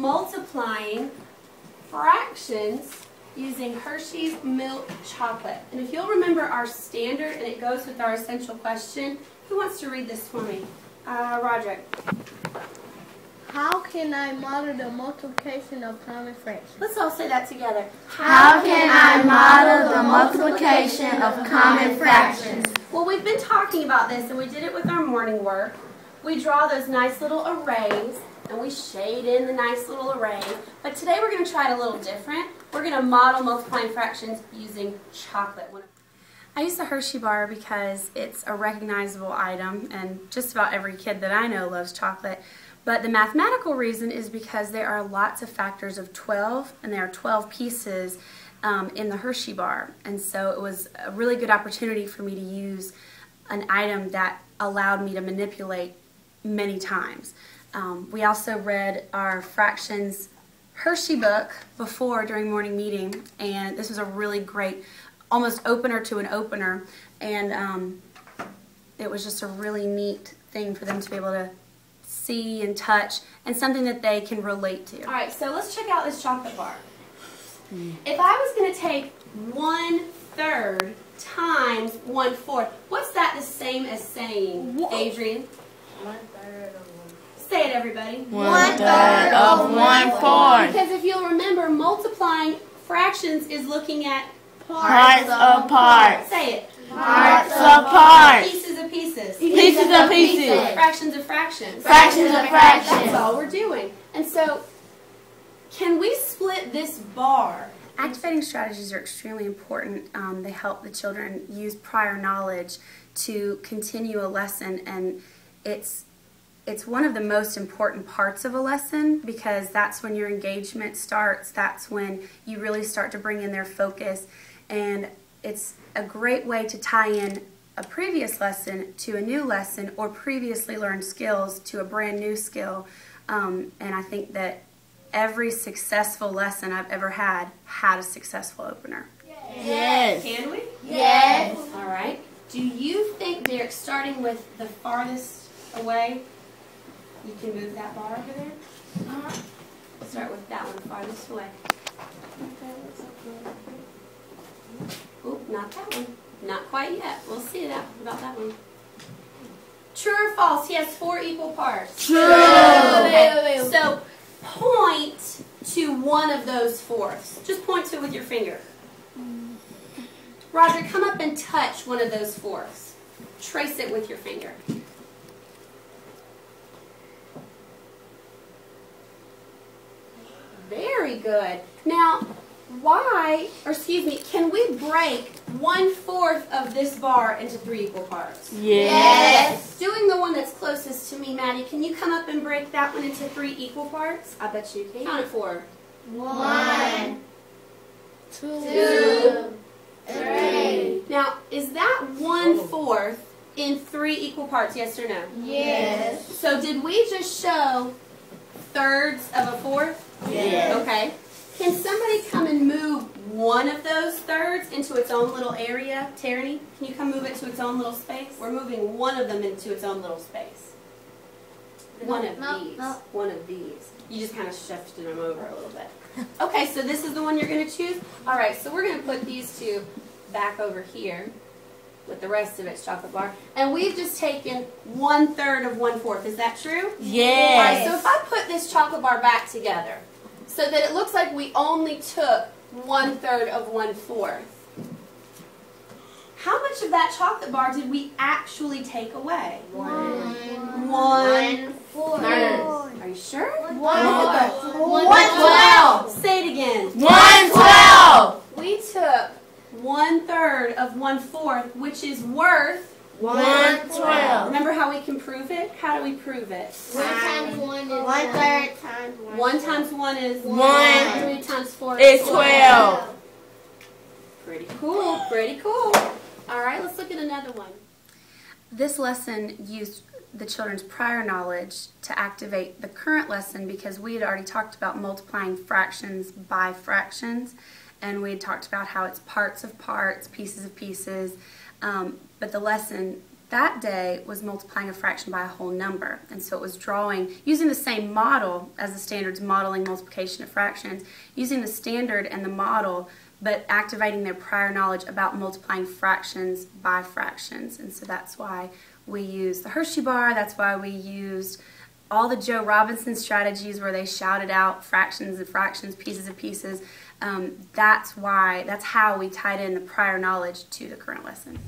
multiplying fractions using Hershey's milk chocolate. And if you'll remember our standard, and it goes with our essential question, who wants to read this for me? Roderick. How can I model the multiplication of common fractions? Let's all say that together. How can I model the multiplication of common fractions? Well, we've been talking about this, and we did it with our morning work. We draw those nice little arrays, and we shade in the nice little array. But today we're going to try it a little different. We're going to model multiplying fractions using chocolate. I use the Hershey bar because it's a recognizable item, and just about every kid that I know loves chocolate. But the mathematical reason is because there are lots of factors of 12, and there are 12 pieces in the Hershey bar. And so it was a really good opportunity for me to use an item that allowed me to manipulate many times. We also read our fractions Hershey book before during morning meeting, and this was a really great almost opener to an opener, and it was just a really neat thing for them to be able to see and touch, and something that they can relate to. All right, so let's check out this chocolate bar. If I was going to take 1/3 times 1/4, what's that the same as saying, Adrian? 1/3 of 1. Say it, everybody. 1/3 of 1/4. Because if you'll remember, multiplying fractions is looking at Parts of parts. Say it. Parts of parts. Pieces of pieces. Pieces of pieces. Fractions of fractions. Fractions of fractions. That's all we're doing. And so, can we split this bar? Activating strategies are extremely important. They help the children use prior knowledge to continue a lesson, and it's one of the most important parts of a lesson, because that's when your engagement starts. That's when you really start to bring in their focus, and it's a great way to tie in a previous lesson to a new lesson, or previously learned skills to a brand new skill. And I think that every successful lesson I've ever had a successful opener. Yes. Can we? Yes. All right. Do you think, Derek, starting with the farthest away, you can move that bar over there? Start with that one farthest away. Oop, not that one. Not quite yet. We'll see about that one. True or false? He has 4 equal parts. True. Okay. So point to one of those fourths. Just point to it with your finger. Roger, come up and touch one of those fourths. Trace it with your finger. Very good. Now, can we break 1/4 of this bar into 3 equal parts? Yes. Doing the one that's closest to me, Maddie, can you come up and break that one into 3 equal parts? I bet you can. Count it for. 1, 2, 3. Now, is that 1/4 in 3 equal parts, yes or no? Yes. So did we just show thirds of a fourth? Yes. Okay. Can somebody come and move one of those thirds into its own little area? Tierney, can you come move it to its own little space? We're moving one of them into its own little space. One of these. One of these. You just kind of shifted them over a little bit. Okay, so this is the one you're going to choose? All right, so we're going to put these two back over here with the rest of its chocolate bar. And we've just taken 1/3 of 1/4. Is that true? Yes. All right, so if I put this chocolate bar back together so that it looks like we only took 1/3 of 1/4, how much of that chocolate bar did we actually take away? 1/4. Are you sure? 1/12. Say it again. 1/12. We took 1/3 of 1/4, which is worth 1/12. Remember how we can prove it? How do we prove it? 1 times 1 is 1/3 times 1. 1 times 1 is 1. 3 times 4 It's 12. Pretty cool, pretty cool. All right, let's look at another one. This lesson used the children's prior knowledge to activate the current lesson, because we had already talked about multiplying fractions by fractions, and we had talked about how it's parts of parts, pieces of pieces, but the lesson that day was multiplying a fraction by a whole number. And so it was drawing, using the same model as the standards modeling multiplication of fractions, using the standard and the model, but activating their prior knowledge about multiplying fractions by fractions. And so that's why we used the Hershey bar, that's why we used all the Joe Robinson strategies where they shouted out fractions and fractions, pieces of pieces. That's how we tied in the prior knowledge to the current lesson.